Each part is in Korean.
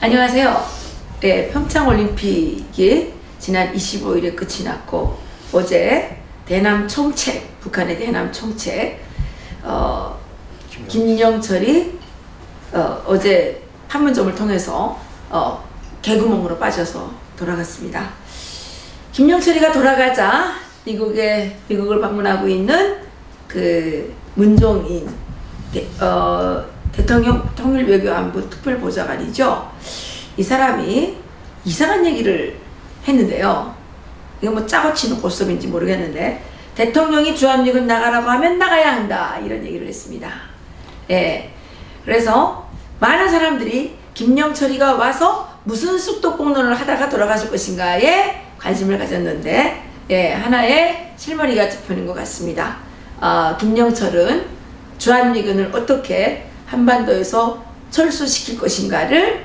안녕하세요. 네, 평창올림픽이 지난 25일에 끝이 났고 어제 대남 총책, 북한의 대남 총책 김영철이 어제 판문점을 통해서 개구멍으로 빠져서 돌아갔습니다. 김영철이가 돌아가자 미국을 방문하고 있는 그 문종인 대통령 통일외교안보 특별보좌관이죠. 이 사람이 이상한 얘기를 했는데요. 이거 뭐 짜고 치는 고스톱인지 모르겠는데 대통령이 주한미군 나가라고 하면 나가야 한다 이런 얘기를 했습니다. 예, 그래서 많은 사람들이 김영철이가 와서 무슨 쑥독공론을 하다가 돌아가실 것인가에 관심을 가졌는데 예, 하나의 실머리가 잡히는 것 같습니다. 김영철은 주한미군을 어떻게 한반도에서 철수시킬 것인가를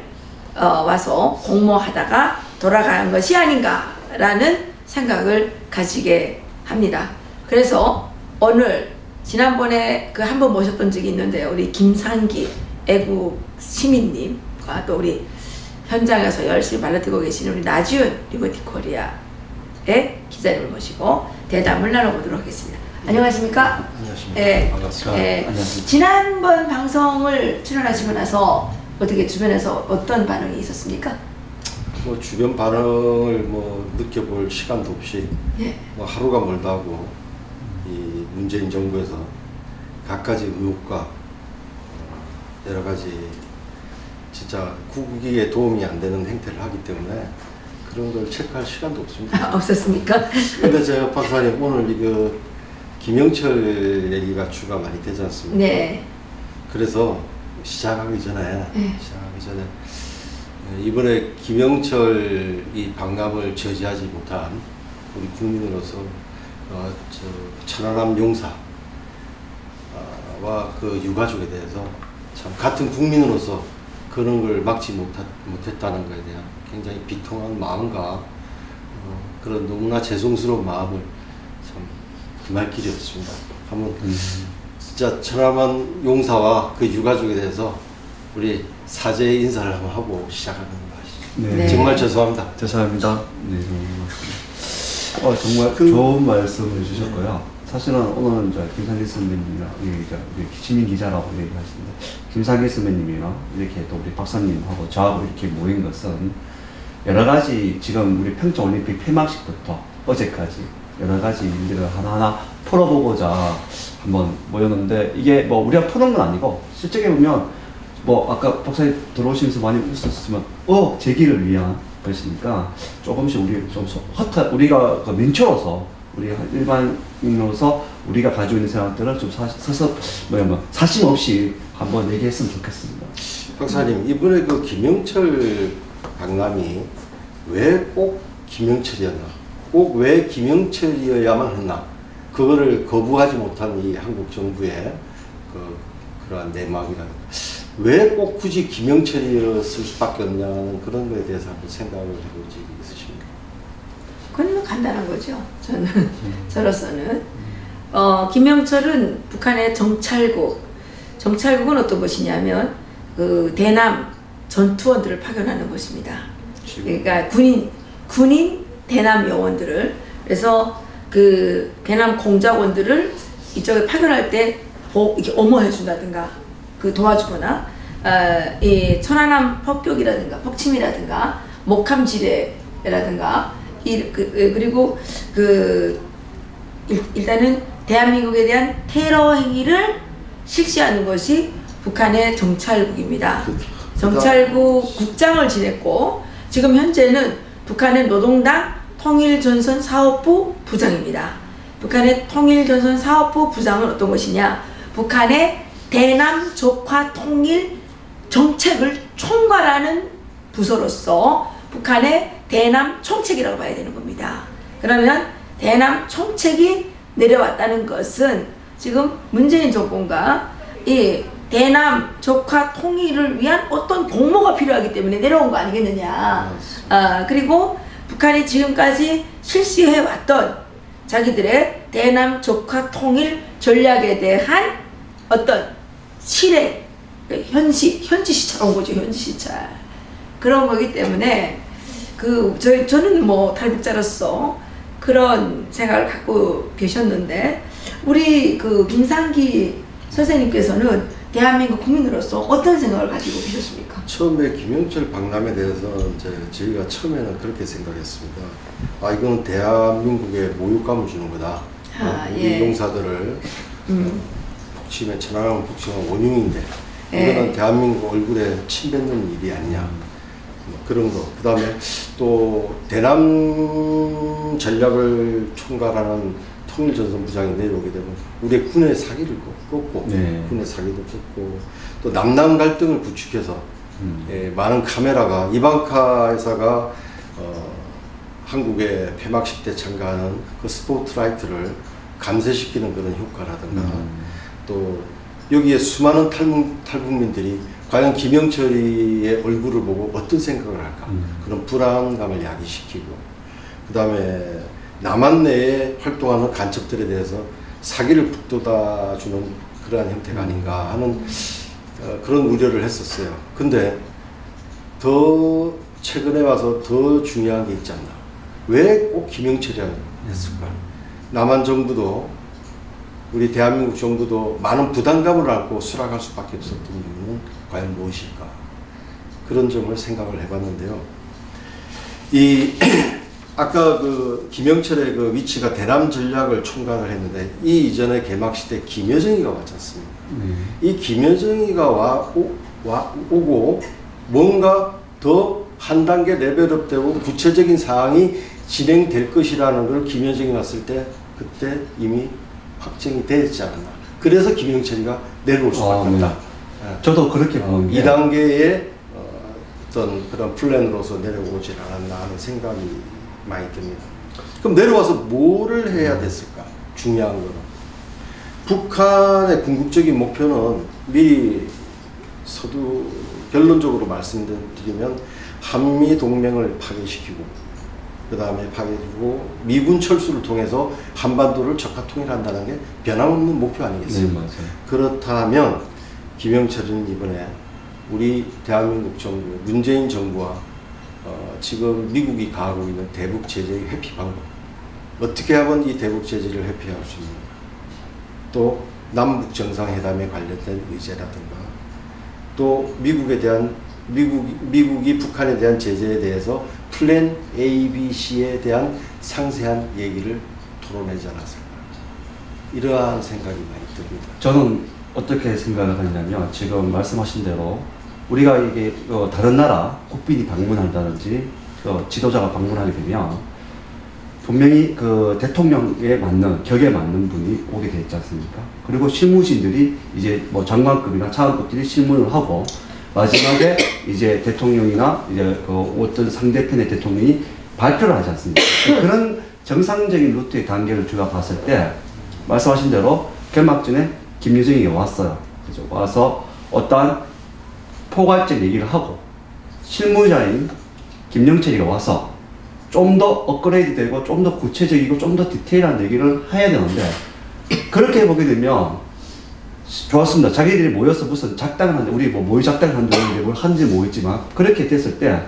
와서 공모하다가 돌아간 것이 아닌가라는 생각을 가지게 합니다. 그래서 오늘 지난번에 그 한 번 모셨던 적이 있는데요. 우리 김상기 애국 시민님과 또 우리 현장에서 열심히 발라들고 계시는 우리 나지훈 리버티 코리아의 기자님을 모시고 대담을 나눠보도록 하겠습니다. 안녕하십니까? 안녕하십니까? 예, 반갑습니다. 예, 안녕하십니까? 지난번 방송을 출연하시고 나서 어떻게 주변에서 어떤 반응이 있었습니까? 뭐 주변 반응을 뭐 느껴볼 시간도 없이 예. 뭐 하루가 멀다 하고 이 문재인 정부에서 갖가지 의혹과 여러 가지 진짜 국익에 도움이 안 되는 행태를 하기 때문에 그런 걸 체크할 시간도 없습니다. 없었습니까? 근데 제가 박사님 오늘 이거 김영철 얘기가 주가 많이 되지 않습니까? 네. 그래서 시작하기 전에 이번에 김영철 이 방남을 저지하지 못한 우리 국민으로서 천안함 용사와 그 유가족에 대해서 참 같은 국민으로서 그런 걸 막지 못했다는 것에 대한 굉장히 비통한 마음과 그런 너무나 죄송스러운 마음을 참 금할 길이 없습니다. 한번 진짜 천안함 용사와 그 유가족에 대해서 우리 사죄 인사를 한번 하고 시작하는 것이죠. 네. 정말 죄송합니다. 죄송합니다. 네, 정말 좋은 말씀을 해주셨고요. 사실은 오늘은 김상기 선배님이랑 우리 시민 기자라고 얘기하시는데 김상기 선배님이랑 이렇게 또 우리 박사님하고 저하고 이렇게 모인 것은 여러 가지 지금 우리 평창올림픽 폐막식부터 어제까지 여러 가지 일들을 하나하나 풀어보고자 한번 모였는데 이게 뭐 우리가 푸는 건 아니고 실제로 보면 뭐 아까 박사님 들어오시면서 많이 웃었지만 제기를 위한 것이니까 조금씩 우리 좀 우리가 그 민초로서 우리 일반인으로서 우리가 가지고 있는 생각들을 좀 사심 없이 한번 얘기했으면 좋겠습니다. 박사님 이번에 그 김영철 방남이 왜 꼭 김영철이었나? 꼭 왜 김영철이어야만 했나? 그거를 거부하지 못한 이 한국 정부의 그러한 내막이라든가 왜 꼭 굳이 김영철이었을 수밖에 없냐는 그런 거에 대해서 한번 생각을 해본 적이 있으십니까? 그건 뭐 간단한 거죠. 저로서는 김영철은 북한의 정찰국은 어떤 것이냐면 그 대남 전투원들을 파견하는 것입니다. 그러니까 군인 대남 요원들을 그래서 그 대남 공작원들을 이쪽에 파견할 때 이렇게 엄호해 준다든가 그 도와주거나 이 천안함 폭격이라든가 폭침이라든가 목함 지뢰라든가 그리고 일단은 대한민국에 대한 테러 행위를 실시하는 것이 북한의 정찰국입니다. 정찰국 국장을 지냈고 지금 현재는 북한의 노동당 통일전선사업부 부장입니다. 북한의 통일전선사업부 부장은 어떤 것이냐? 북한의 대남 적화 통일 정책을 총괄하는 부서로서 북한의 대남 총책이라고 봐야 되는 겁니다. 그러면 대남 총책이 내려왔다는 것은 지금 문재인 정권과 이 대남 적화 통일을 위한 어떤 공모가 필요하기 때문에 내려온 거 아니겠느냐. 그리고 북한이 지금까지 실시해왔던 자기들의 대남 적화 통일 전략에 대한 어떤 실행, 현지 시찰 온 거죠. 현지 시찰. 그런 거기 때문에 저는 뭐 탈북자로서 그런 생각을 갖고 계셨는데 우리 김상기 선생님께서는 대한민국 국민으로서 어떤 생각을 가지고 계셨습니까? 처음에 김영철 박람회에 대해서 이제 저희가 처음에는 그렇게 생각했습니다. 이거는 대한민국에 모욕감을 주는 거다. 우리 용사들을 북침에 천안함 북침한 원흉인데 이거는 대한민국 얼굴에 침 뱉는 일이 아니냐. 그런 거. 그 다음에 또 대남 전략을 총괄하는 통일전선부장이 내려오게 되면 우리의 군의 사기를 꺾고 군의 사기도 꺾고 또 남남 갈등을 부추겨서 많은 카메라가 이방카 회사가 한국의 폐막식 때 참가하는 그 스포트라이트를 감쇄시키는 그런 효과라든가 또 여기에 수많은 탈북민들이 과연 김영철이의 얼굴을 보고 어떤 생각을 할까 그런 불안감을 야기시키고 그 다음에 남한 내에 활동하는 간첩들에 대해서 사기를 북돋아주는 그러한 형태가 아닌가 하는 그런 우려를 했었어요. 근데 더 최근에 와서 더 중요한 게 있지 않나. 왜 꼭 김영철이라고 했을까? 남한 정부도 우리 대한민국 정부도 많은 부담감을 안고 수락할 수밖에 없었던 이유는 과연 무엇일까? 그런 점을 생각을 해봤는데요. 아까 김영철의 위치가 대남 전략을 총괄을 했는데 이 이전에 개막식 때 김여정이가 왔지 않습니까? 이 김여정이가 오고 뭔가 더 한 단계 레벨업 되고 구체적인 사항이 진행될 것이라는 걸 김여정이 왔을 때 그때 이미 확정이 되지 않았나. 그래서 김영철이가 내려올 수밖에 없다. 저도 그렇게 보는데 2단계의 어떤 그런 플랜으로서 내려오지 않았나 하는 생각이 많이 듭니다. 그럼 내려와서 뭐를 해야 됐을까? 중요한 거는 북한의 궁극적인 목표는 미리 결론적으로 말씀드리면 한미 동맹을 파괴시키고 그 다음에 파괴시키고 미군 철수를 통해서 한반도를 적화 통일한다는 게 변함없는 목표 아니겠습니까? 네, 맞아요. 그렇다면 김영철은 이번에 우리 대한민국 정부, 문재인 정부와 지금 미국이 가하고 있는 대북 제재의 회피 방법 어떻게 하면 이 대북 제재를 회피할 수 있는가 또 남북 정상회담에 관련된 의제라든가 또 미국이 북한에 대한 제재에 대해서 플랜 A, B, C에 대한 상세한 얘기를 토론하지 않았을까 이러한 생각이 많이 듭니다. 저는 어떻게 생각을 하냐면 지금 말씀하신 대로 우리가 이게 다른 나라 국빈이 방문한다든지 지도자가 방문하게 되면 분명히 대통령에 맞는 격에 맞는 분이 오게 돼 있지 않습니까? 그리고 실무진들이 이제 뭐 장관급이나 차관급들이 실문을 하고 마지막에 이제 대통령이나 이제 어떤 상대편의 대통령이 발표를 하지 않습니까? 그런 정상적인 루트의 단계를 제가 봤을 때 말씀하신 대로 개막 전에 김여정이 왔어요. 그죠? 와서 어떠한 포괄적 얘기를 하고 실무자인 김영철이가 와서 좀 더 업그레이드 되고 좀 더 구체적이고 좀 더 디테일한 얘기를 해야 되는데 그렇게 보게 되면 좋았습니다. 자기들이 모여서 무슨 작당을 하는데 우리 뭐 모의 작당을 한다는데 뭘 하는지 모르겠지만 그렇게 됐을 때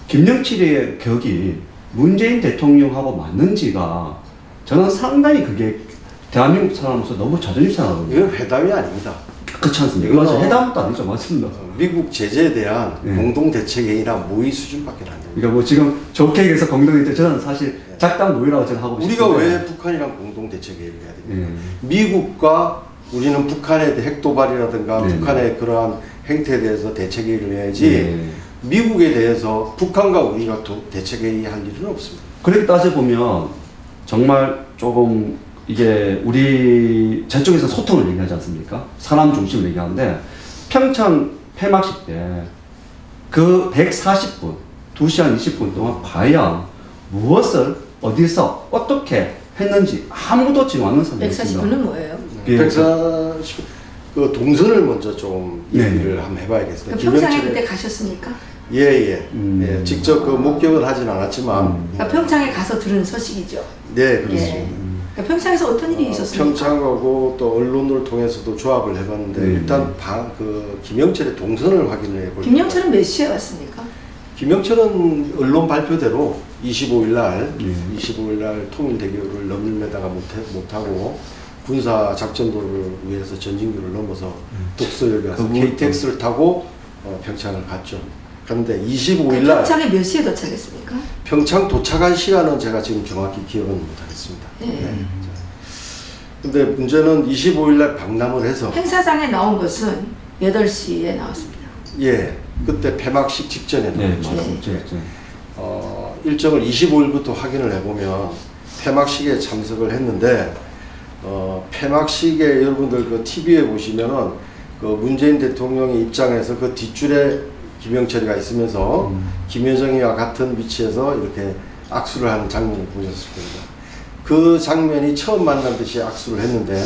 김영철의 격이 문재인 대통령하고 맞는지가 저는 상당히 그게 대한민국 사람으로서 너무 자존심 상하거든요. 이건 회담이 아닙니다. 그렇지 않습니까? 맞아요. 회담도 아니죠. 맞습니다. 미국 제재에 대한 공동대책회의나 모의 수준밖에 안 됩니다. 그러니까 뭐 지금 좋게 얘기해서 공동대책 저는 사실 작당 모의라고 저는 하고 싶은데 우리가 왜 북한이랑 공동대책회의를 해야 됩니까? 미국과 우리는 북한의 핵도발이라든가 북한의 그러한 행태에 대해서 대책회의를 해야지 미국에 대해서 북한과 우리가 대책회의 할 일은 없습니다. 그렇게 따져보면 정말 조금 이게 우리 저쪽에서 소통을 얘기하지 않습니까? 사람 중심을 얘기하는데 평창 폐막식 때 그 140분, 2시간 20분 동안 과연 무엇을 어디서 어떻게 했는지 아무도 지금 아는 사람이 없습니다. 140분은 뭐예요? 140, 동선을 먼저 좀 얘기를 한번 해봐야겠습니다. 평창에 그때 가셨습니까? 예. 직접 목격을 하진 않았지만 평창에 가서 들은 소식이죠. 네, 그렇습니다. 그러니까 평창에서 어떤 일이 있었습니까? 평창하고 또 언론을 통해서도 조합을 해봤는데 일단 김영철의 동선을 확인을 해볼게요. 김영철은 몇 시에 왔습니까? 김영철은 언론 발표대로 25일 날 통일대교를 넘는데다가 못하고 군사 작전도를 위해서 전진교를 넘어서 독서역에 와서 KTX를 타고 평창을 갔죠. 그런데 25일 날 평창에 몇 시에 도착했습니까? 평창 도착한 시간은 제가 지금 정확히 기억은 못하겠습니다. 네. 근데 문제는 25일 날 방남을 해서 행사장에 나온 것은 8시에 나왔습니다. 예, 그때 폐막식 직전에 나왔죠. 네. 일정을 25일부터 확인을 해보면 폐막식에 참석을 했는데 폐막식에 여러분들 그 TV에 보시면은 그 문재인 대통령의 입장에서 그 뒷줄에 김영철이가 있으면서 김여정이와 같은 위치에서 이렇게 악수를 하는 장면을 보셨을 겁니다. 그 장면이 처음 만난 듯이 악수를 했는데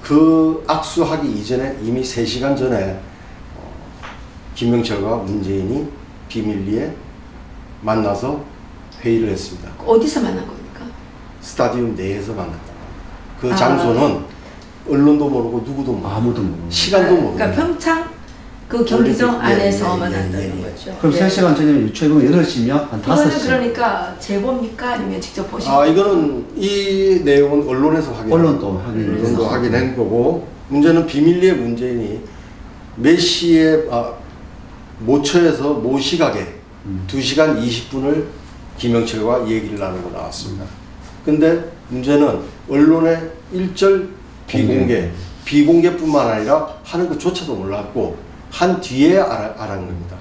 그 악수하기 이전에 이미 3시간 전에 김영철과 문재인이 비밀리에 만나서 회의를 했습니다. 어디서 만난 겁니까? 스타디움 내에서 만났다. 그 장소는 언론도 모르고 누구도 모르고 아무도 모르고 시간도 모르고. 그러니까 평창 그 경기장 안에서 만났다는 거죠. 그럼 3시간 전이면 최근 8시면 한 5시. 이거는 그러니까 제보입니까? 아니면 직접 보신 이거는 이 내용은 언론에서 언론도 확인한 거고, 문제는 비밀리에 문재인이 몇 시에 모처에서 모시각에 2시간 20분을 김영철과 얘기를 나누고 나왔습니다. 근데 문제는 언론의 일절 비공개뿐만 아니라 하는 것조차도 몰랐고 한 뒤에 알았는 겁니다.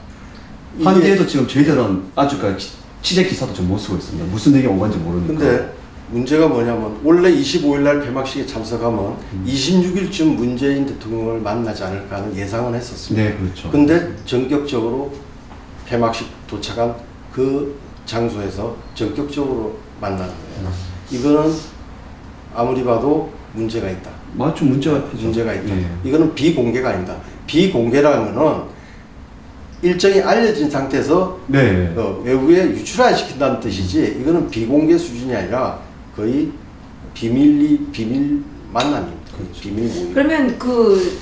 한 뒤에도 지금 저희들은 아직까지 취재 기사도 좀 못 쓰고 있습니다. 무슨 얘기가 온 건지 모르니까. 근데 문제가 뭐냐면 원래 25일날 폐막식에 참석하면 26일쯤 문재인 대통령을 만나지 않을까 하는 예상은 했었습니다. 네, 그렇죠. 근데 전격적으로 폐막식 도착한 그 장소에서 전격적으로 만나는 거예요. 이거는 아무리 봐도 문제가 있다. 맞죠, 문제가 있다. 네. 이거는 비공개가 아니다. 비공개라면은 일정이 알려진 상태에서 외부에 유출 안 시킨다는 뜻이지, 이거는 비공개 수준이 아니라 거의 비밀 만남입니다. 그렇죠. 비밀 모임. 그러면 그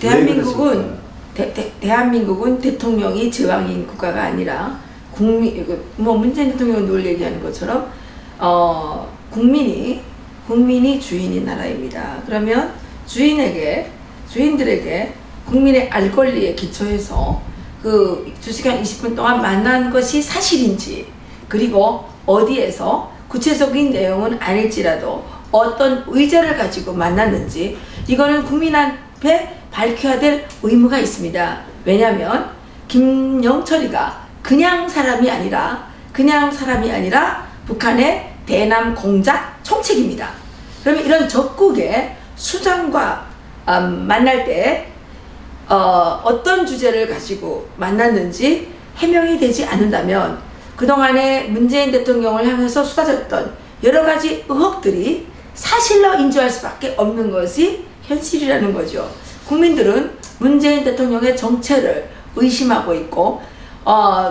대한민국은 대통령이 제왕인 국가가 아니라 문재인 대통령이 늘 얘기하는 것처럼 국민이 주인인 나라입니다. 그러면 주인들에게 국민의 알 권리에 기초해서 그 2시간 20분 동안 만난 것이 사실인지, 그리고 어디에서 구체적인 내용은 아닐지라도 어떤 의제를 가지고 만났는지, 이거는 국민한테 밝혀야 될 의무가 있습니다. 왜냐하면 김영철이가 그냥 사람이 아니라 북한의 대남 공작 총책입니다. 그러면 이런 적국의 수장과 만날 때 어떤 주제를 가지고 만났는지 해명이 되지 않는다면 그동안에 문재인 대통령을 향해서 쏟아졌던 여러 가지 의혹들이 사실로 인정할 수밖에 없는 것이 현실이라는 거죠. 국민들은 문재인 대통령의 정체를 의심하고 있고,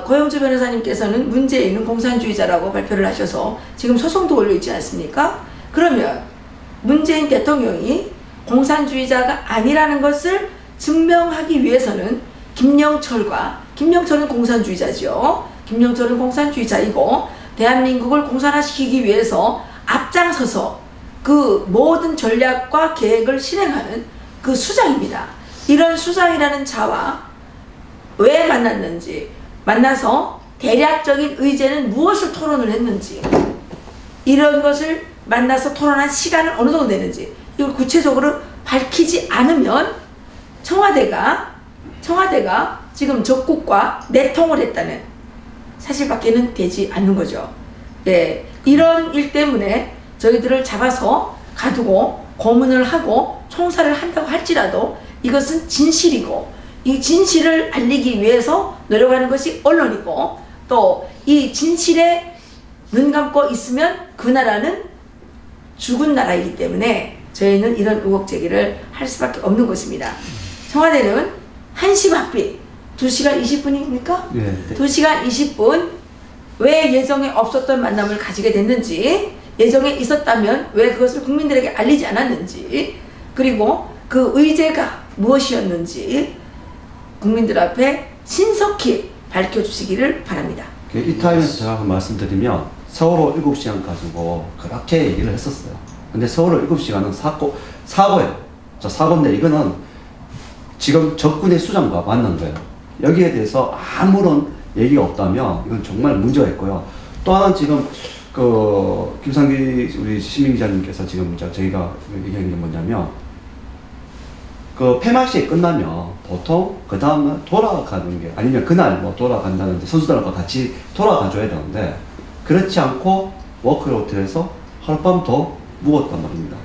고영주 변호사님께서는 문재인은 공산주의자라고 발표를 하셔서 지금 소송도 올려 있지 않습니까? 그러면 문재인 대통령이 공산주의자가 아니라는 것을 증명하기 위해서는 김영철은 공산주의자죠. 김영철은 공산주의자이고 대한민국을 공산화시키기 위해서 앞장서서 그 모든 전략과 계획을 실행하는 그 수장입니다. 이런 수장이라는 자와 왜 만났는지, 만나서 대략적인 의제는 무엇을 토론을 했는지, 이런 것을 만나서 토론한 시간은 어느 정도 되는지, 이걸 구체적으로 밝히지 않으면 청와대가 지금 적국과 내통을 했다는 사실밖에는 되지 않는 거죠. 네, 이런 일 때문에 저희들을 잡아서 가두고 고문을 하고 총살을 한다고 할지라도 이것은 진실이고, 이 진실을 알리기 위해서 노력하는 것이 언론이고, 또 이 진실에 눈 감고 있으면 그 나라는 죽은 나라이기 때문에 저희는 이런 의혹 제기를 할 수밖에 없는 것입니다. 청와대는 1시 바삐 2시간 20분입니까? 네. 2시간 20분 왜 예정에 없었던 만남을 가지게 됐는지 예정에 있었다면 왜 그것을 국민들에게 알리지 않았는지, 그리고 그 의제가 무엇이었는지 국민들 앞에 신속히 밝혀주시기를 바랍니다. 이 타임에서 제가 한번 말씀드리면 세월호 7시간 가지고 그렇게 얘기를 했었어요. 근데 세월호 7시간은 사고예요. 사고인데 이거는 지금 적군의 수장과 만난 거예요. 여기에 대해서 아무런 얘기가 없다면 이건 정말 문제가 있고요. 또 하나는 지금 김상기 우리 시민 기자님께서 지금 저희가 얘기한 게 뭐냐면 폐막식이 끝나면 보통 그 다음날 돌아가는 게, 아니면 그날 뭐 돌아간다는데 선수들과 같이 돌아가줘야 되는데 그렇지 않고 워크힐 호텔에서 하룻밤 더 묵었단 말입니다.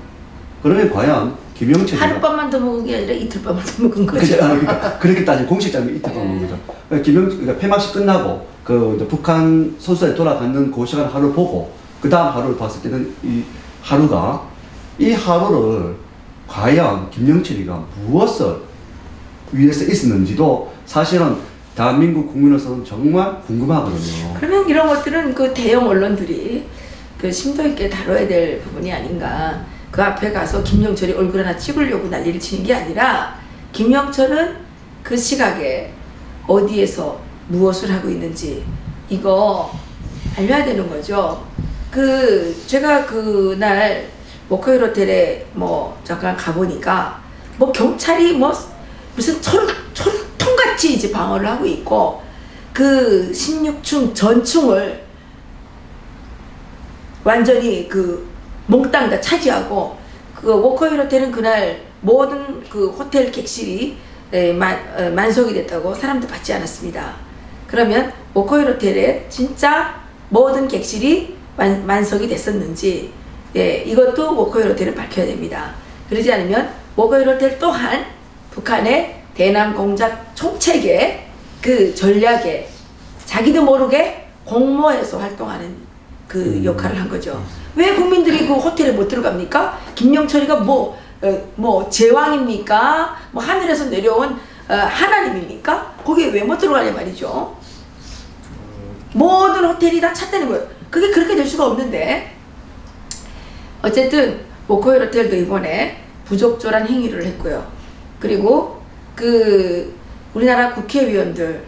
그러면 과연 김영철이 하룻밤만 더 먹은 게 아니라 이틀밤을 더 먹은 거죠. 그러니까 그렇게 따지면 공식적으로 이틀밤 먹은 거죠. 그러니까 폐막식 끝나고 이제 북한 선수들이 돌아가는 그 시간 하루 보고 그 다음 하루를 봤을 때는 이 하루를 과연 김영철이가 무엇을 위해서 있었는지도 사실은 대한민국 국민으로서는 정말 궁금하거든요. 그러면 이런 것들은 그 대형 언론들이 그 심도 있게 다뤄야 될 부분이 아닌가. 그 앞에 가서 김영철이 얼굴 하나 찍으려고 난리를 치는 게 아니라 김영철은 그 시각에 어디에서 무엇을 하고 있는지 이거 알려야 되는 거죠. 제가 그날 워커힐 호텔에 잠깐 가보니까 경찰이 무슨 철통같이 이제 방어를 하고 있고, 그 16층 전층을 완전히 몽땅 다 차지하고, 워커힐 호텔은 그날 모든 호텔 객실이 만석이 됐다고 사람도 받지 않았습니다. 그러면 워커힐 호텔에 진짜 모든 객실이 만석이 됐었는지, 이것도 워커힐 호텔은 밝혀야 됩니다. 그러지 않으면 워커힐 호텔 또한 북한의 대남 공작 총책의 전략에 자기도 모르게 공모해서 활동하는 역할을 한 거죠. 왜 국민들이 그 호텔에 못 들어갑니까? 김영철이가 제왕입니까? 하늘에서 내려온 하나님입니까? 거기에 왜 못 들어가냐 말이죠. 모든 호텔이 다 찼다는 거예요. 그게 그렇게 될 수가 없는데, 어쨌든 워커힐 호텔도 이번에 부적절한 행위를 했고요. 그리고 우리나라 국회의원들은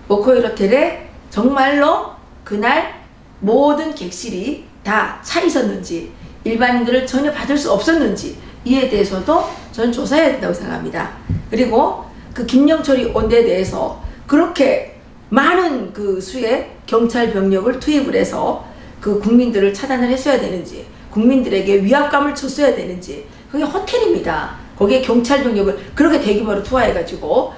워커힐 호텔에 정말로 그날 모든 객실이 다 차 있었는지, 일반인들을 전혀 받을 수 없었는지 이에 대해서도 저는 조사해야 된다고 생각합니다. 그리고 김영철이 온 데 대해서 그렇게 많은 수의 경찰 병력을 투입을 해서 국민들을 차단을 했어야 되는지, 국민들에게 위압감을 줬어야 되는지, 그게 호텔입니다. 거기에 경찰 병력을 그렇게 대규모로 투하해가지고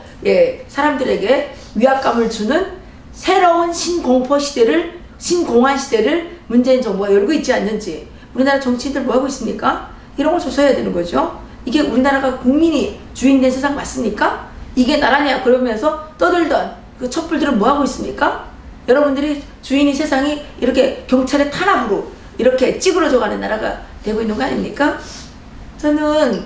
사람들에게 위압감을 주는 새로운 신공포 시대를, 신공안 시대를 문재인 정부가 열고 있지 않는지, 우리나라 정치인들 뭐 하고 있습니까? 이런 걸 조사해야 되는 거죠. 이게 우리나라가 국민이 주인된 세상 맞습니까? 이게 나라냐 그러면서 떠들던 그 촛불들은 뭐 하고 있습니까? 여러분들이 주인이 세상이 이렇게 경찰의 탄압으로 이렇게 찌그러져 가는 나라가 되고 있는 거 아닙니까? 저는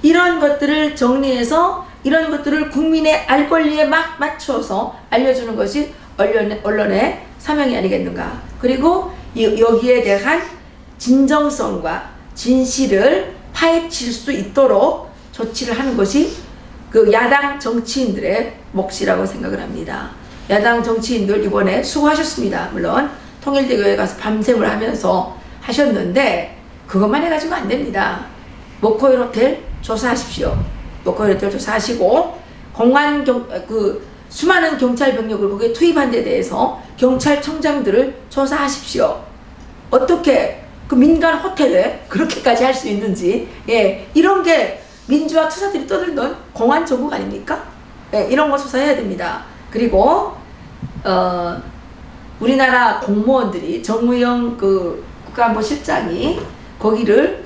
이런 것들을 정리해서 이런 것들을 국민의 알 권리에 막 맞춰서 알려주는 것이 언론의 사명이 아니겠는가. 그리고 여기에 대한 진정성과 진실을 파헤칠 수 있도록 조치를 하는 것이 야당 정치인들의 몫이라고 생각을 합니다. 야당 정치인들 이번에 수고하셨습니다. 물론 통일대교에 가서 밤샘을 하면서 하셨는데 그것만 해가지고 안 됩니다. 워커힐 호텔 조사하십시오. 워커힐 호텔 조사하시고 수많은 경찰 병력을 거기에 투입한 데 대해서 경찰청장들을 조사하십시오. 어떻게 민간 호텔에 그렇게까지 할 수 있는지, 이런 게 민주화 투사들이 떠들던 공안 정국 아닙니까? 이런 거 조사해야 됩니다. 그리고 우리나라 공무원들이 정무영 국가안보실장이 거기를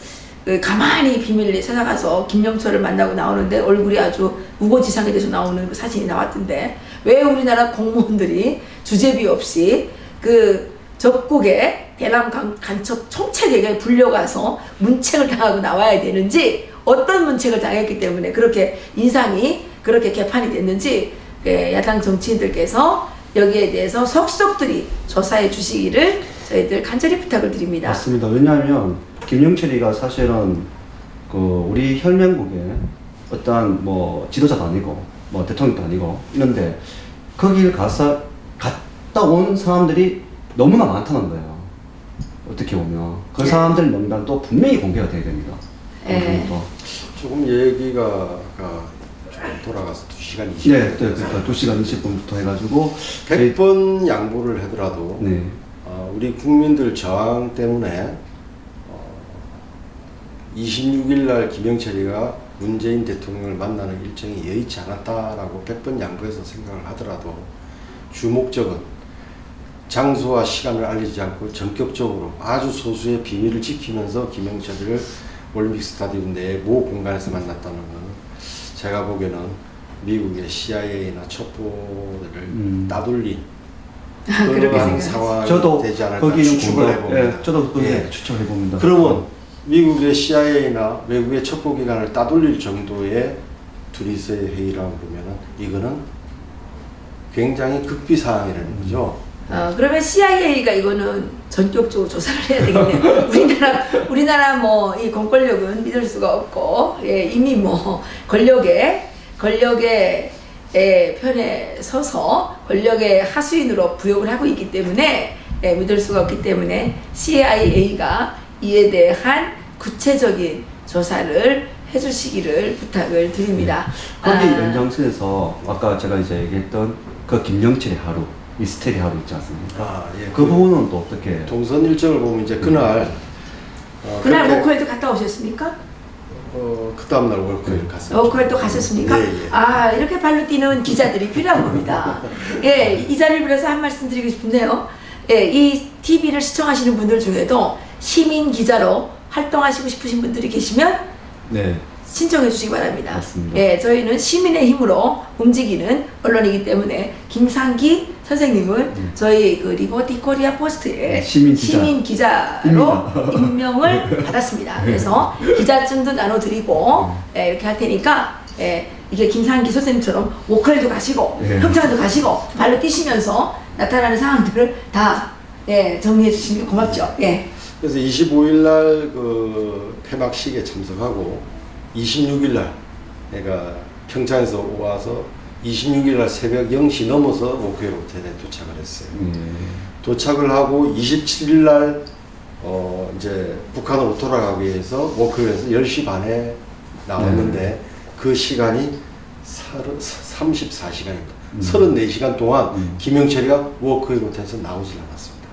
가만히 비밀리에 찾아가서 김영철을 만나고 나오는데 얼굴이 아주 우거지상이 돼서 나오는 그 사진이 나왔던데, 왜 우리나라 공무원들이 주제비 없이 적국의 대남 간첩 총책에게 불려가서 문책을 당하고 나와야 되는지, 어떤 문책을 당했기 때문에 그렇게 인상이 그렇게 개판이 됐는지 야당 정치인들께서 여기에 대해서 속속들이 조사해 주시기를 저희들 간절히 부탁을 드립니다. 맞습니다. 왜냐하면 김영철이가 사실은 그 우리 혈맹국의 어떠한 뭐 지도자도 아니고 뭐 대통령도 아니고 이런데 거길 갔다 온 사람들이 너무나 많다는 거예요. 어떻게 보면 그 사람들 명단도 분명히 공개가 돼야 됩니다. 조금 얘기가 조금 돌아가서 2시간 20분. 네, 그러니까 2시간 20분부터 해가지고 100번 양보를 하더라도 네. 우리 국민들 저항 때문에 26일 날 김영철이가 문재인 대통령을 만나는 일정이 여의치 않았다라고 100번 양보해서 생각을 하더라도 주목적은 장소와 시간을 알리지 않고 전격적으로 아주 소수의 비밀을 지키면서 김영철이를 올림픽 스타디움 내 모 공간에서 만났다는 것은 제가 보기에는 미국의 CIA나 첩보를 따돌린 그런 상황이 저도 되지 않을까 거기는 추측을 해봅니다. 예, 저도 추측을 해봅니다. 그러면 미국의 CIA나 외국의 첩보기관을 따돌릴 정도의 둘이서의 회의라고 그러면은 이거는 굉장히 극비사항이라는 거죠. 그러면 CIA가 이거는 전격적으로 조사를 해야 되겠네요. 우리나라 뭐 이 공권력은 믿을 수가 없고, 예, 이미 뭐 권력의 편에 서서 권력의 하수인으로 부역을 하고 있기 때문에 예, 믿을 수가 없기 때문에 CIA가 이에 대한 구체적인 조사를 해주시기를 부탁을 드립니다. 거기 연장선에서 아까 제가 이제 얘기했던 그 김영철의 하루, 미스테리 하루 있지 않습니까? 예, 그 부분은 또 어떻게? 동선 일정을 보면 이제 그날 그날 워크힐도 갔다 오셨습니까? 그 다음날 워크힐 갔어요. 워크힐도 가셨습니까? 예, 예. 아, 이렇게 발로 뛰는 기자들이 필요한 겁니다. 예, 이 자리를 빌어서 한 말씀 드리고 싶은데요. 예, 이 TV를 시청하시는 분들 중에도 시민 기자로 활동하시고 싶으신 분들이 계시면 네. 신청해 주시기 바랍니다. 맞습니다. 예, 저희는 시민의 힘으로 움직이는 언론이기 때문에 김상기 선생님을 저희 그 리버티 코리아 포스트에 시민 기자로 임명을 받았습니다. 그래서 기자증도 나눠드리고 예, 이렇게 할 테니까 예, 이게 김상기 선생님처럼 워크힐도 가시고 평창도 가시고 발로 뛰시면서 나타나는 상황들을 다 예, 정리해 주시면 고맙죠. 예. 그래서 25일 날 그 폐막식에 참석하고 26일 날 내가 평창에서 와서 26일 날 새벽 0시 넘어서 워크힐 호텔에 도착을 했어요. 도착을 하고 27일 날 이제 북한으로 돌아가기 위해서 워크힐에서 10시 반에 나왔는데 그 시간이 34시간입니다. 34시간 동안 김영철이가 워크힐 호텔에서 나오질 않았습니다.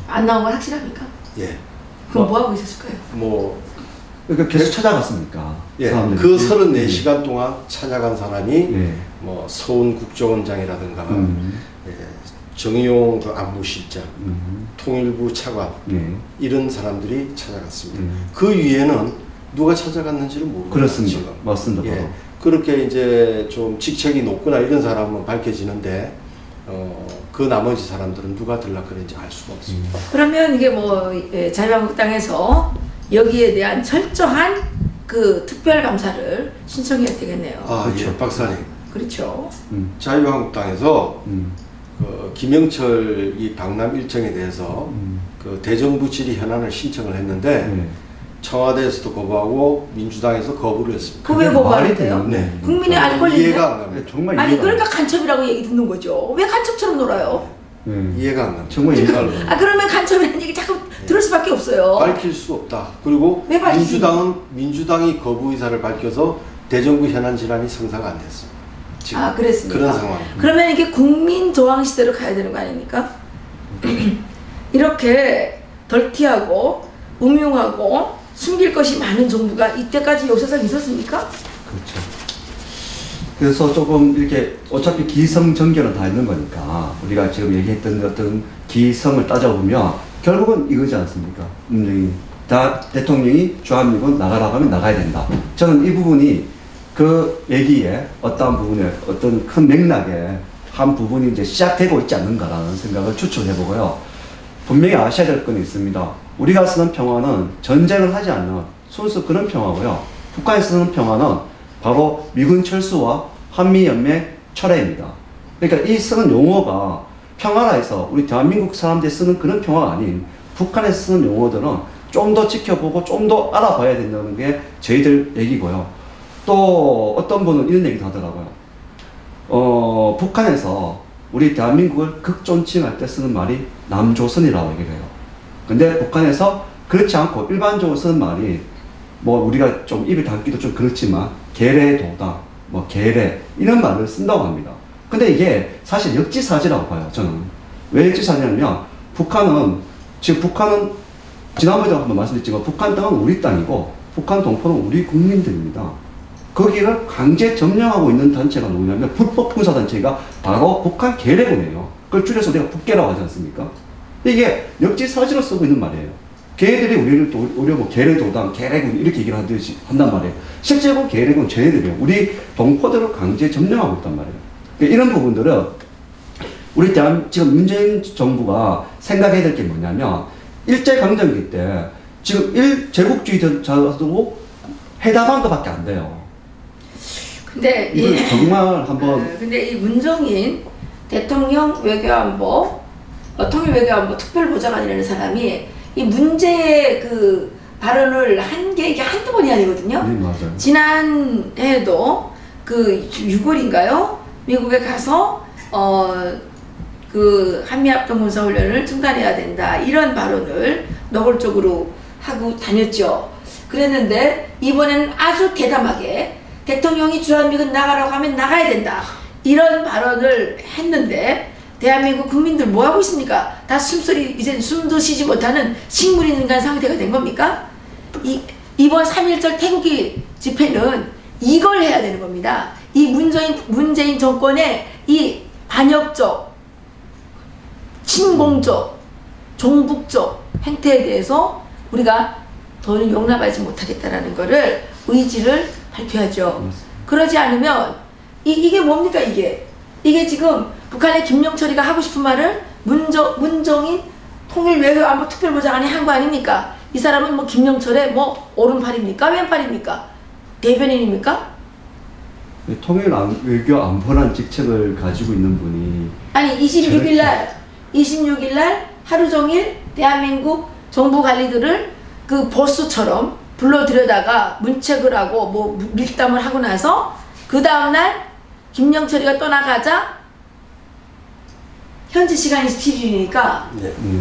안 나온 건 확실합니까? 예. 그럼 뭐 하고 있었을까요? 그러니까 계속 찾아갔습니까? 예. 그 34시간 동안 찾아간 사람이 뭐 서훈 국정원장이라든가 예, 정의용 그 안보실장, 통일부 차관 이런 사람들이 찾아갔습니다. 그 위에는 누가 찾아갔는지를 모릅니다. 그렇습니다. 지금. 맞습니다. 예. 그렇게 이제 좀 직책이 높거나 이런 사람은 밝혀지는데 그 나머지 사람들은 누가 들락거리는지 알 수가 없습니다. 그러면 이게 뭐 예, 자유한국당에서 여기에 대한 철저한 그 특별감사를 신청해야 되겠네요. 아, 그렇죠. 예, 박사님. 그렇죠. 자유한국당에서 그 김영철 이 방남 일정에 대해서 그 대정부 질의 현안을 신청을 했는데 청와대에서도 거부하고 민주당에서 거부를 했습니다. 그 왜 거부하는 거예요? 네. 국민의 알 권리인데? 이해가 안 갑니다. 정말 아니 이해가 그러니까 간첩이라고 얘기 듣는 거죠. 왜 간첩처럼 놀아요? 이해가 안 갑니다. 정말 이해가 안 아 그러면 간첩이라는 얘기 자꾸 들을 수밖에 없어요. 밝힐 수 없다. 그리고 왜 밝히지? 민주당이 거부 의사를 밝혀서 대정부 현안 질환이 성사가 안 됐습니다. 지금 아 그랬습니까? 그런 상황입니다. 그러면 이게 국민 저항 시대로 가야 되는 거 아닙니까? 이렇게 덜티하고 음흉하고 숨길 것이 많은 정부가 이때까지 역사상 있었습니까? 그렇죠. 그래서 조금 이렇게 어차피 기성정결은 다 있는 거니까 우리가 지금 얘기했던 어떤 기성을 따져보면 결국은 이거지 않습니까? 대통령이 주한미군 나가라고 하면 나가야 된다. 저는 이 부분이 그 얘기에 어떠한 부분에 어떤 큰 맥락에 한 부분이 이제 시작되고 있지 않는가라는 생각을 추측해보고요. 분명히 아셔야 될 건 있습니다. 우리가 쓰는 평화는 전쟁을 하지 않는 순수 그런 평화고요. 북한이 쓰는 평화는 바로 미군 철수와 한미연맹 철회입니다. 그러니까 이 쓰는 용어가 평화라 해서 우리 대한민국 사람들이 쓰는 그런 평화가 아닌 북한에서 쓰는 용어들은 좀 더 지켜보고 좀 더 알아봐야 된다는 게 저희들 얘기고요. 또 어떤 분은 이런 얘기도 하더라고요. 북한에서 우리 대한민국을 극존칭할 때 쓰는 말이 남조선이라고 얘기를 해요. 근데 북한에서 그렇지 않고 일반적으로 쓰는 말이 뭐 우리가 좀 입에 담기도 좀 그렇지만 계례도다, 뭐 계례 이런 말을 쓴다고 합니다. 근데 이게 사실 역지사지라고 봐요. 저는 왜 역지사지냐면 북한은 지난번에도 한번 말씀드렸지만 북한 땅은 우리 땅이고 북한 동포는 우리 국민들입니다. 거기를 강제 점령하고 있는 단체가 누구냐면 불법 군사단체가 바로 북한 계례군이에요. 그걸 줄여서 내가 북계라고 하지 않습니까? 이게 역지사지로 쓰고 있는 말이에요. 걔네들이 우리를 또 오히려 뭐 계례도당, 계례군 이렇게 얘기를 하듯이 한단 말이에요. 실제로 계례군 쟤네들이에요. 우리 동포들을 강제 점령하고 있단 말이에요. 그러니까 이런 부분들은 우리 지금 문재인 정부가 생각해야 될 게 뭐냐면 일제강점기 때 지금 제국주의자도 해당한 것밖에 안 돼요. 근데 이걸 정말 한번 근데 이 문정인 대통령 외교안보 통일외교안보 특별보좌관이라는 사람이 이 문제의 그 발언을 한 게 이게 한두 번이 아니거든요. 네, 맞아요. 지난해에도 그 6월인가요? 미국에 가서 그 한미합동 군사훈련을 중단해야 된다 이런 발언을 노골적으로 하고 다녔죠. 그랬는데 이번에는 아주 대담하게 대통령이 주한미군 나가라고 하면 나가야 된다 이런 발언을 했는데 대한민국 국민들 뭐하고 있습니까? 다 숨소리 이제 숨도 쉬지 못하는 식물인간 상태가 된 겁니까? 이번 3.1절 태국이 집회는 이걸 해야 되는 겁니다. 이 문재인 정권의 이 반역적, 친공적, 종북적 행태에 대해서 우리가 더는 용납하지 못하겠다라는 것을 의지를 발표하죠. 그러지 않으면 이게 뭡니까 이게? 이게 지금 북한의 김영철이가 하고 싶은 말을 문정인 통일외교안보 특별보좌관이 한 거 아닙니까? 이 사람은 뭐 김영철의 뭐 오른팔입니까? 왼팔입니까? 대변인입니까? 통일외교안보라는 직책을 가지고 있는 분이 아니 26일 날 하루 종일 대한민국 정부 관리들을 그 보스처럼 불러 들여다가 문책을 하고 뭐 밀담을 하고 나서 그 다음날 김영철이가 떠나가자 현지 시간 27일이니까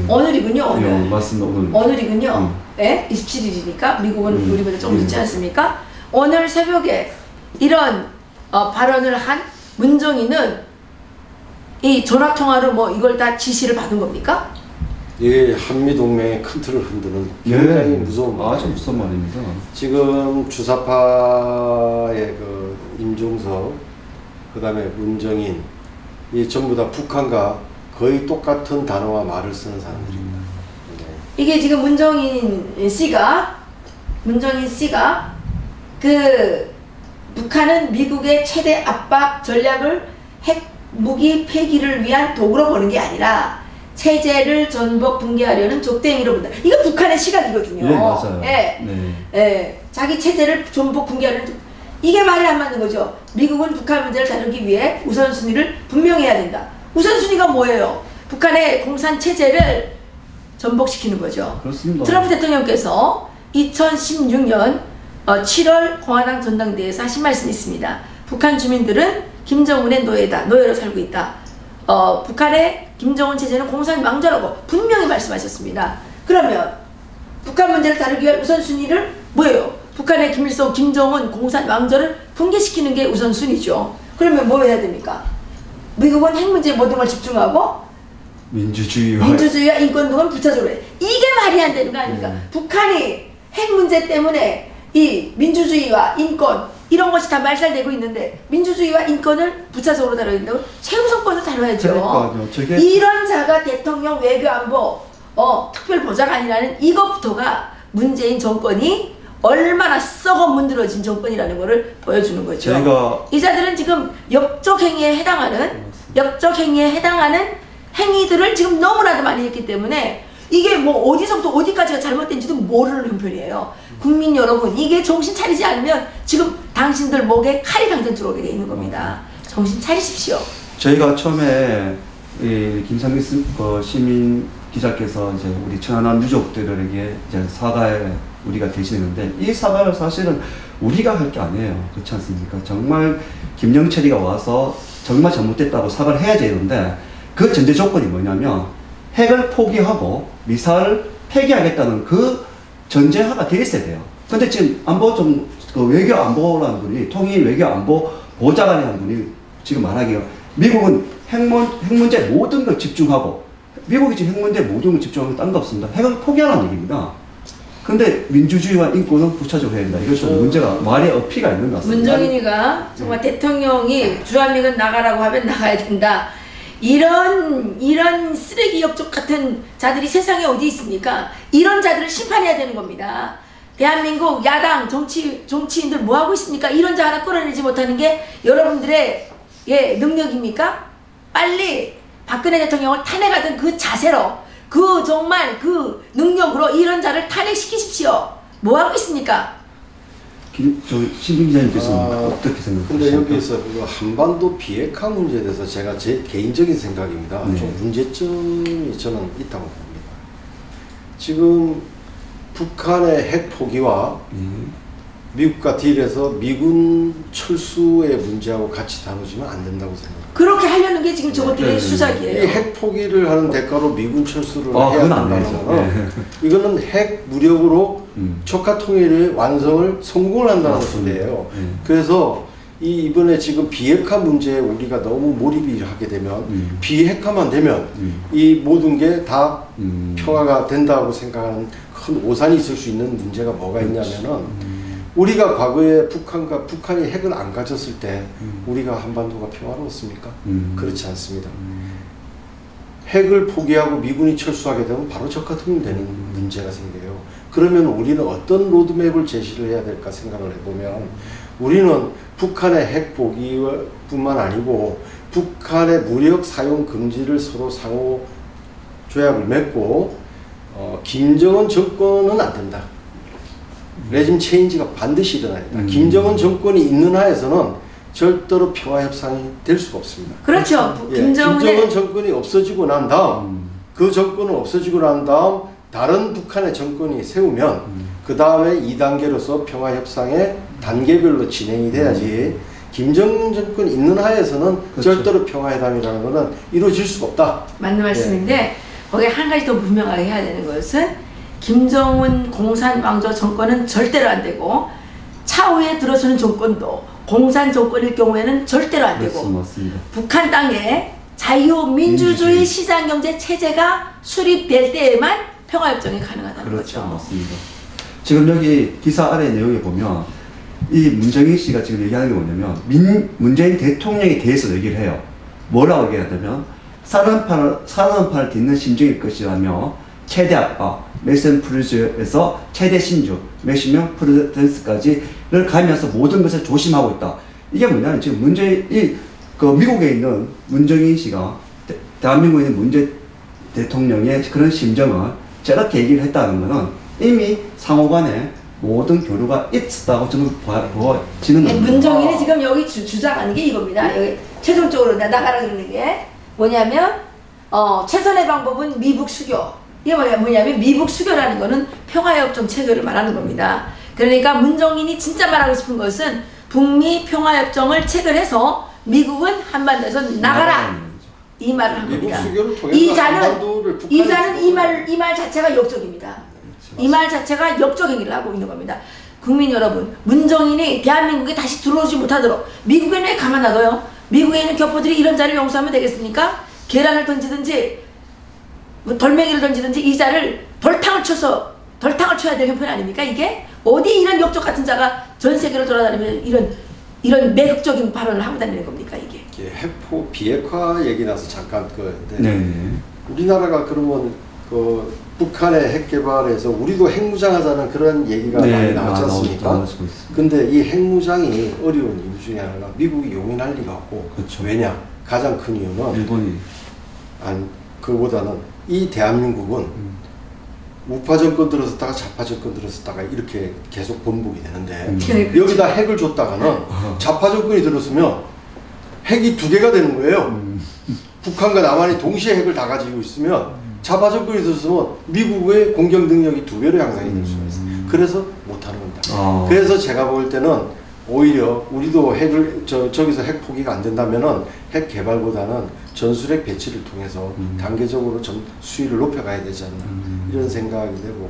오늘이군요. 오늘. 네, 맞습니다. 오늘이군요. 네, 27일이니까 미국은 우리보다 좀 늦지 않습니까? 오늘 새벽에 이런 발언을 한 문정인은 이 전화통화로 뭐 이걸 다 지시를 받은 겁니까? 예, 한미동맹의 큰 틀을 흔드는 굉장히 무서운 말. 아주 무서운 말입니다. 지금 주사파의 그 임종석, 그 다음에 문정인, 이 전부 다 북한과 거의 똑같은 단어와 말을 쓰는 사람들입니다. 네. 이게 지금 문정인 씨가 그 북한은 미국의 최대 압박 전략을 핵 무기 폐기를 위한 도구로 보는 게 아니라 체제를 전복 붕괴하려는 족대행위로 본다. 이거 북한의 시각이거든요. 네, 맞아요. 예. 네. 예. 자기 체제를 전복 붕괴하려는 이게 말이 안 맞는 거죠. 미국은 북한 문제를 다루기 위해 우선순위를 분명히 해야 된다. 우선순위가 뭐예요? 북한의 공산 체제를 전복시키는 거죠. 그렇습니다. 트럼프 대통령께서 2016년 7월 공화당 전당대회에서 하신 말씀이 있습니다. 북한 주민들은 김정은의 노예다. 노예로 살고 있다. 북한의 김정은 체제는 공산 왕조라고 분명히 말씀하셨습니다. 그러면 북한 문제를 다루기 위한 우선순위를 뭐예요? 북한의 김일성, 김정은 공산 왕조를 붕괴시키는 게 우선순위죠. 그러면 뭐 해야 됩니까? 미국은 핵 문제에 모든 걸 집중하고 민주주의와 인권 등은 부차적으로 해. 이게 말이 안 되는 거 아닙니까? 북한이 핵 문제 때문에 이 민주주의와 인권 이런 것이 다 말살되고 있는데 민주주의와 인권을 부차적으로 다뤄야 된다고? 최우선권을 다뤄야죠. 이런 자가 대통령 외교안보 특별보좌관이라는 이것부터가 문재인 정권이 얼마나 썩어 문드러진 정권이라는 것을 보여주는 거죠. 이 자들은 지금 역적 행위에 해당하는 행위들을 지금 너무나도 많이 했기 때문에 이게 뭐 어디서부터 어디까지가 잘못된지도 모르는 형편이에요. 국민 여러분, 이게 정신 차리지 않으면 지금 당신들 목에 칼이 당장 들어오게 돼 있는 겁니다. 정신 차리십시오. 저희가 처음에 김상기 시민 기자께서 이제 우리 천안함 유족들에게 이제 사과에 우리가 대신했는데 이 사과를 사실은 우리가 할 게 아니에요. 그렇지 않습니까? 정말 김영철이가 와서 정말 잘못됐다고 사과를 해야 되는데 그 전제 조건이 뭐냐면 핵을 포기하고 미사를 폐기하겠다는 그 전제하가 돼 있어야 돼요. 근데 지금 그 외교 안보라는 분이 통일 외교 안보 보좌관이라는 분이 지금 말하기가 미국은 핵 문제 모든 걸 집중하고 미국이 지금 핵 문제 모든 걸 집중하고 딴 거 없습니다. 핵을 포기하라는 얘기입니다. 근데 민주주의와 인권은 부차적으로 해야 된다. 이건 좀 문제가 말에 어폐가 있는 것 같습니다. 문정인이가 정말 대통령이 주한미군 나가라고 하면 나가야 된다. 이런 쓰레기 역적 같은 자들이 세상에 어디 있습니까? 이런 자들을 심판해야 되는 겁니다. 대한민국 야당 정치인들 뭐 하고 있습니까? 이런 자 하나 끌어내지 못하는 게 여러분들의 능력입니까? 빨리 박근혜 대통령을 탄핵하던 그 자세로 정말 그 능력으로 이런 자를 탄핵시키십시오. 뭐 하고 있습니까? 신빈 기자님께서는 어떻게 생각하십니까? 근데 여기서 그 한반도 비핵화 문제에 대해서 제가 제 개인적인 생각입니다. 네. 좀 문제점이 저는 있다고 봅니다. 지금 북한의 핵 포기와 미국과 딜해서 미군 철수의 문제하고 같이 다루지면 안 된다고 생각합니다. 그렇게 하려는 게 지금 저것들의 수작이에요. 이 핵 포기를 하는 대가로 미군 철수를 해야 그건 안 된다는 되죠. 거는 이거는 핵 무력으로 초카 통일의 완성을 성공을 한다는 소리예요. 그래서 이번에 지금 비핵화 문제에 우리가 너무 몰입이 하게 되면 비핵화만 되면 이 모든 게 다 평화가 된다고 생각하는 큰 오산이 있을 수 있는 문제가 뭐가 있냐면은 우리가 과거에 북한이 핵을 안 가졌을 때 우리가 한반도가 평화로웠습니까? 그렇지 않습니다. 핵을 포기하고 미군이 철수하게 되면 바로 적화통일되는 문제가 생겨요. 그러면 우리는 어떤 로드맵을 제시를 해야 될까 생각을 해보면 우리는 북한의 핵 포기뿐만 아니고 북한의 무력 사용 금지를 서로 상호 조약을 맺고 김정은 정권은 안 된다. 레짐 체인지가 반드시 일어나야 된다. 김정은 정권이 있는 하에서는 절대로 평화협상이 될 수가 없습니다. 그렇죠. 김정은 정권이 없어지고 난 다음 그 정권은 없어지고 난 다음 다른 북한의 정권이 세우면 그 다음에 2단계로서 평화협상의 단계별로 진행이 돼야지 김정은 정권이 있는 하에서는 그렇죠. 절대로 평화회담이라는 것은 이루어질 수가 없다. 맞는 말씀인데 거기에 한 가지 더 분명하게 해야 되는 것은 김정은 공산왕조 정권은 절대로 안 되고 차후에 들어서는 정권도 공산 정권일 경우에는 절대로 안 되고 맞습니다. 북한 땅에 자유민주주의 시장경제 체제가 수립될 때에만 평화협정이 가능하다는 그렇죠. 거죠. 맞습니다. 지금 여기 기사 아래 내용에 보면 이 문정인 씨가 지금 얘기하는 게 뭐냐면 문재인 대통령에 대해서 얘기를 해요. 뭐라고 얘기하냐면 산업판을 딛는 심정일 것이라며 최대 압박, 메센푸르즈에서 최대 신주, 맥시멈 프루덴스까지를 가면서 모든 것을 조심하고 있다. 이게 뭐냐면 지금 미국에 있는 문정인 씨가 대한민국에 있는 문재인 대통령의 그런 심정을 저렇게 얘기를 했다는 것은 이미 상호간에 모든 교류가 있었다고 저는 보여지는 겁니다. 문정인이 지금 여기 주장하는 게 이겁니다. 여기 최종적으로 나가라 그러는 게 뭐냐면 최선의 방법은 미북 수교. 이게 뭐냐면 미북 수교라는 거는 평화협정 체결을 말하는 겁니다. 그러니까 문정인이 진짜 말하고 싶은 것은 북미 평화협정을 체결해서 미국은 한반도에서 나가라 이 말을 한 겁니다. 이 자는 이 말 자체가 역적입니다. 이 말 자체가 역적 행위를 하고 있는 겁니다. 국민 여러분, 문정인이 대한민국에 다시 들어오지 못하도록 미국에는 왜 가만 놔둬요? 미국에 있는 교포들이 이런 자를 용서하면 되겠습니까? 계란을 던지든지 돌멩이를 던지든지 이 자를 돌탕을 쳐야 될 형편 아닙니까? 이게 어디 이런 역적 같은 자가 전 세계를 돌아다니면서 이런 매극적인 발언을 하고 다니는 겁니까 이게? 핵포 비핵화 얘기 나서 잠깐 우리나라가 그러면 북한의 핵 개발에서 우리도 핵무장하자는 그런 얘기가 많이 나왔지 않습니까? 근데 이 핵무장이 어려운 이유 중에 하나가 미국이 용인할 리가 없고 그렇죠. 왜냐? 가장 큰 이유는 일본이 그보다는 이 대한민국은 우파 정권 들어섰다가 좌파 정권 들어섰다가 이렇게 계속 번복이 되는데 여기다 핵을 줬다가는 좌파 정권이 들었으면 핵이 2개가 되는 거예요. 북한과 남한이 동시에 핵을 다 가지고 있으면 자바적거리 들었으면 미국의 공격 능력이 2배로 향상이 될 수가 있어요. 그래서 못하는 겁니다. 그래서 제가 볼 때는 오히려 우리도 핵을 저기서 핵 포기가 안 된다면은 핵 개발보다는 전술핵 배치를 통해서 단계적으로 좀 수위를 높여가야 되지 않나 이런 생각이 되고,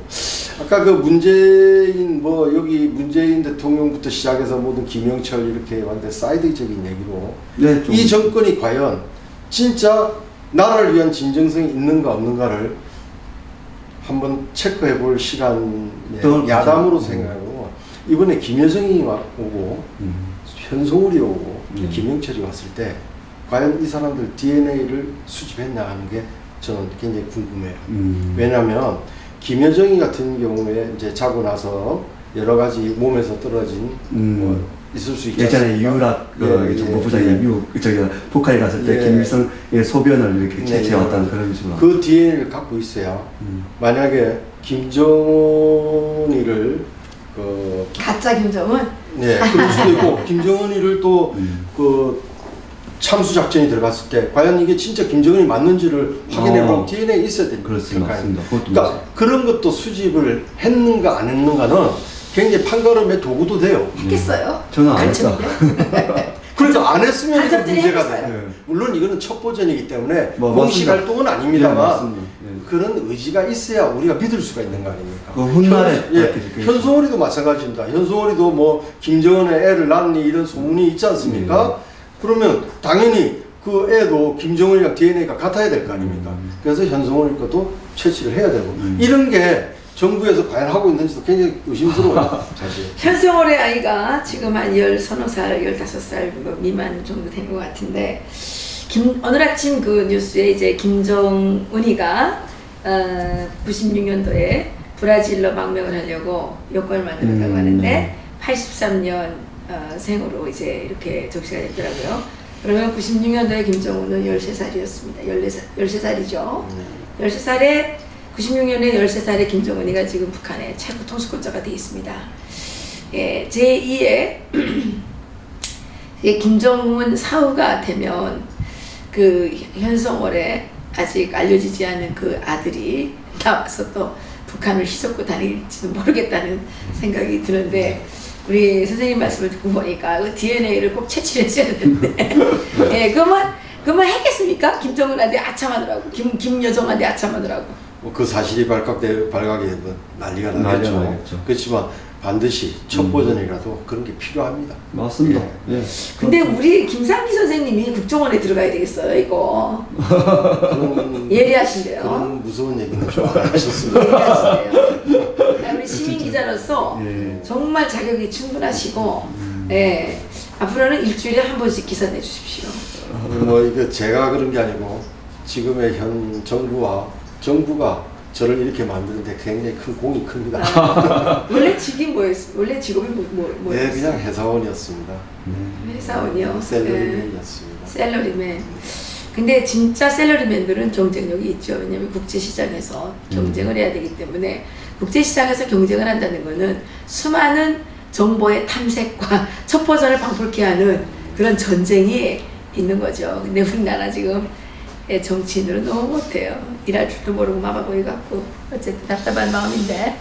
아까 그 문재인 여기 문재인 대통령부터 시작해서 모든 김영철 이렇게 왔는데 사이드적인 얘기로 네, 이 정권이 과연 진짜 나라를 위한 진정성이 있는가 없는가를 한번 체크해 볼 시간에 야담으로 생각하고, 이번에 김여정이 오고 현송울이 오고 김영철이 왔을 때 과연 이 사람들 DNA를 수집했냐 하는 게 저는 굉장히 궁금해요. 왜냐하면 김여정이 같은 경우에 이제 자고 나서 여러 가지 몸에서 떨어진 있을 수 있지 예전에 유락 정보부장이 미국 북한에 갔을 때 김일성의 소변을 이렇게 채취해왔다는 그런 식으로 그 DNA를 갖고 있어야 만약에 김정은이를 가짜 김정은? 네, 그럴 수도 있고 김정은이를 또 참수 작전이 들어갔을 때 과연 이게 진짜 김정은이 맞는지를 확인해보면 DNA 있어야 됩니다. 그렇습니다. 그러니까 그런 것도 수집을 했는가 안 했는가는 굉장히 판가름의 도구도 돼요. 했겠어요? 저는 안 했다. 그러니까 안 했으면 이게 문제가 돼요. 네. 물론 이거는 첫 버전이기 때문에 공식 활동은 아닙니다만 그런 의지가 있어야 우리가 믿을 수가 있는 거 아닙니까? 현송월이도 마찬가지입니다. 현송월이도 뭐 김정은의 애를 낳니 이런 소문이 있지 않습니까? 그러면 당연히 그 애도 김정은이랑 DNA가 같아야 될 거 아닙니까? 그래서 현송월 것도 채취를 해야 되고 이런 게 정부에서 과연 하고 있는지도 굉장히 의심스러워요. 사실. 현송월의 아이가 지금 한 10살, 15살 미만 정도 된 것 같은데, 오늘 아침 그 뉴스에 이제 김정은이가 96년도에 브라질로 망명을 하려고 여권을 만들었다고 하는데 83년 생으로 이제 이렇게 적시가 됐더라고요. 그러면 96년도에 김정은은 13살이었습니다. 13살이죠. 13살에 96년에 13살의 김정은이가 지금 북한의 최고 통수권자가 되어 있습니다. 예, 제2의 김정은 사후가 되면 그 현송월에 아직 알려지지 않은 그 아들이 나와서 또 북한을 휘젓고 다닐지도 모르겠다는 생각이 드는데, 우리 선생님 말씀을 듣고 보니까 그 DNA를 꼭 채취를 해줘야 되는데 예, 그러면 했겠습니까? 김정은한테 아참하더라고. 김여정한테 아참하더라고. 그 사실이 발각이 되면 난리가 나겠죠. 그렇지만 반드시 첫 버전이라도 그런 게 필요합니다. 맞습니다. 예. 근데 우리 김상기 선생님이 국정원에 들어가야 되겠어요, 이거. 예리하신데요. 그런 무서운 얘기는 좀 안 하셨습니다. 예리하신데요. 우리 시민 기자로서 정말 자격이 충분하시고, 예. 앞으로는 일주일에 한 번씩 기사 내주십시오. 이거 제가 그런 게 아니고 지금의 현 정부가 저를 이렇게 만드는데 굉장히 큰 공이 큽니다. 원래 직이 뭐였어요? 원래 직업이 뭐였어요? 네, 그냥 회사원이었습니다. 회사원이요? 셀러리맨이었습니다. 셀러리맨. 근데 진짜 셀러리맨들은 경쟁력이 있죠. 왜냐하면 국제시장에서 경쟁을 해야 되기 때문에, 국제시장에서 경쟁을 한다는 것은 수많은 정보의 탐색과 첫 버전을 방불케 하는 그런 전쟁이 있는 거죠. 근데 우리나라 지금 정치인들은 너무 못해요. 일할 줄도 모르고 마마보이 같고 어쨌든 답답한 마음인데,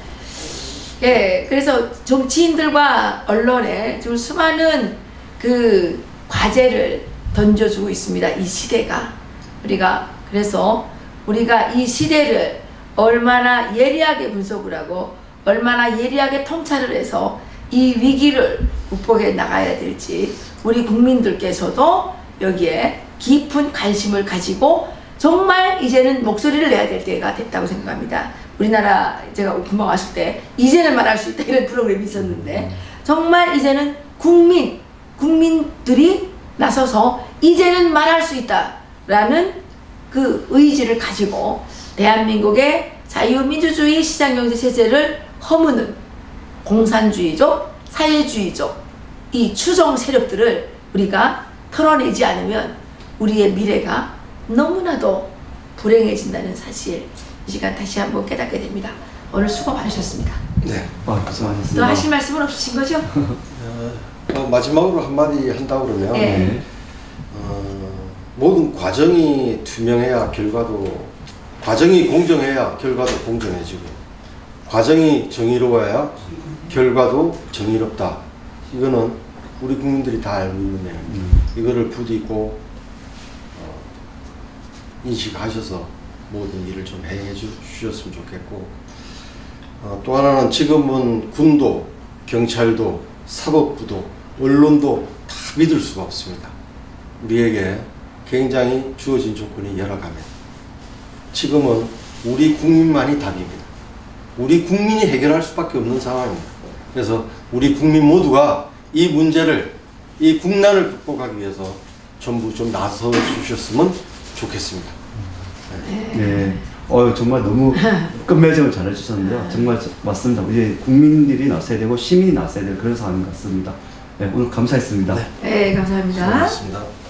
예, 그래서 정치인들과 언론에 지금 수많은 그 과제를 던져주고 있습니다. 이 시대가. 그래서 우리가 이 시대를 얼마나 예리하게 분석을 하고 얼마나 예리하게 통찰을 해서 이 위기를 극복해 나가야 될지 우리 국민들께서도 여기에 깊은 관심을 가지고 정말 이제는 목소리를 내야 될 때가 됐다고 생각합니다. 우리나라 제가 금방 왔을 때 이제는 말할 수 있다 이런 프로그램이 있었는데, 정말 이제는 국민들이 나서서 이제는 말할 수 있다라는 그 의지를 가지고 대한민국의 자유민주주의 시장경제 체제를 허무는 공산주의적, 사회주의적 이 추정 세력들을 우리가 털어내지 않으면 우리의 미래가 너무나도 불행해진다는 사실, 이 시간 다시 한번 깨닫게 됩니다. 오늘 수고 많으셨습니다. 네. 고생하셨습니다. 또 하실 말씀은 없으신 거죠? 마지막으로 한마디 한다고 그러면, 네. 모든 과정이 투명해야 과정이 공정해야 결과도 공정해지고, 과정이 정의로워야 결과도 정의롭다. 이거는 우리 국민들이 다 알고 있는 내용입니다. 이거를 부디고 인식하셔서 모든 일을 좀 해 주셨으면 좋겠고, 또 하나는 지금은 군도, 경찰도, 사법부도, 언론도 다 믿을 수가 없습니다. 우리에게 굉장히 주어진 조건이 여러 가면 지금은 우리 국민만이 답입니다. 우리 국민이 해결할 수밖에 없는 상황입니다. 그래서 우리 국민 모두가 이 문제를, 이 국난을 극복하기 위해서 전부 좀 나서 주셨으면 좋겠습니다. 네. 정말 너무 끝맺음을 잘 해주셨는데요. 정말 맞습니다. 이제 국민들이 나서야 되고 시민이 나서야 될 그런 상황인 것 같습니다. 네, 오늘 감사했습니다. 네, 감사합니다. 수고하셨습니다.